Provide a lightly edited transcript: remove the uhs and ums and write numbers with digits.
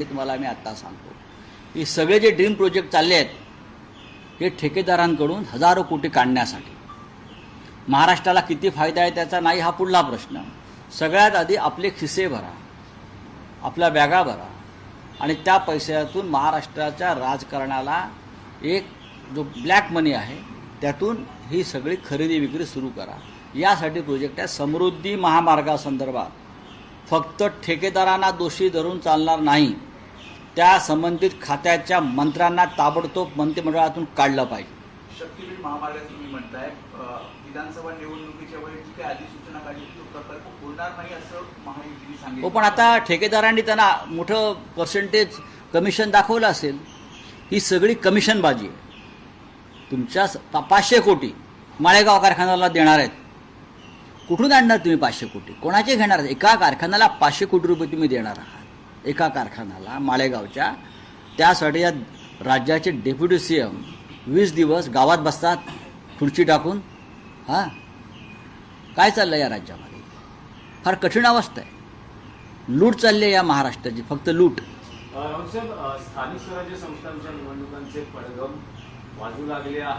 हे तुम्हाला मी आत्ता सांगतो की सगळे जे ड्रीम प्रोजेक्ट चालले आहेत हे ठेकेदारांकडून हजारो कोटी काढण्यासाठी. महाराष्ट्राला किती फायदा आहे त्याचा नाही हा पुढला प्रश्न. सगळ्यात आधी आपले खिसे भरा, आपल्या बॅगा भरा आणि त्या पैशातून महाराष्ट्राच्या राजकारणाला एक जो ब्लॅक मनी आहे त्यातून ही सगळी खरेदी विक्री सुरू करा. यासाठी प्रोजेक्ट आहे. समृद्धी महामार्गासंदर्भात फक्त ठेकेदारांना दोषी धरून चालणार नाही, त्या संबंधित खात्याच्या मंत्र्यांना ताबडतोब मंत्रिमंडळातून काढलं पाहिजे. शक्तीपीठ महामार्गाचं तुम्ही म्हणताय, विधानसभा निवडणुकीच्या वेळी जी काही अधिसूचना काढली तो प्रकल्प होणार नाही असं महायुतीने सांगितलं. हो, पण आता ठेकेदारांनी त्यांना मोठं पर्सेंटेज कमिशन दाखवलं असेल. ही सगळी कमिशनबाजी आहे. तुमच्या 500 कोटी माळेगाव कारखान्याला देणार आहेत. कुठून आणणार तुम्ही 500 कोटी? कोणाचे घेणार आहेत? एका कारखान्याला 500 कोटी रुपये तुम्ही देणार आहात, एका कारखान्याला माळेगावच्या. त्यासाठी या राज्याचे डेप्युटी CM 20 दिवस गावात बसतात खुर्ची टाकून. हां, काय चाललं या राज्यामध्ये? फार कठीण अवस्था आहे. लूट चालली आहे या महाराष्ट्राची, फक्त लूट. राऊत साहेब, स्थानिक स्वराज्य संस्थांच्या निवडणुकांचे पडघम वाजू लागले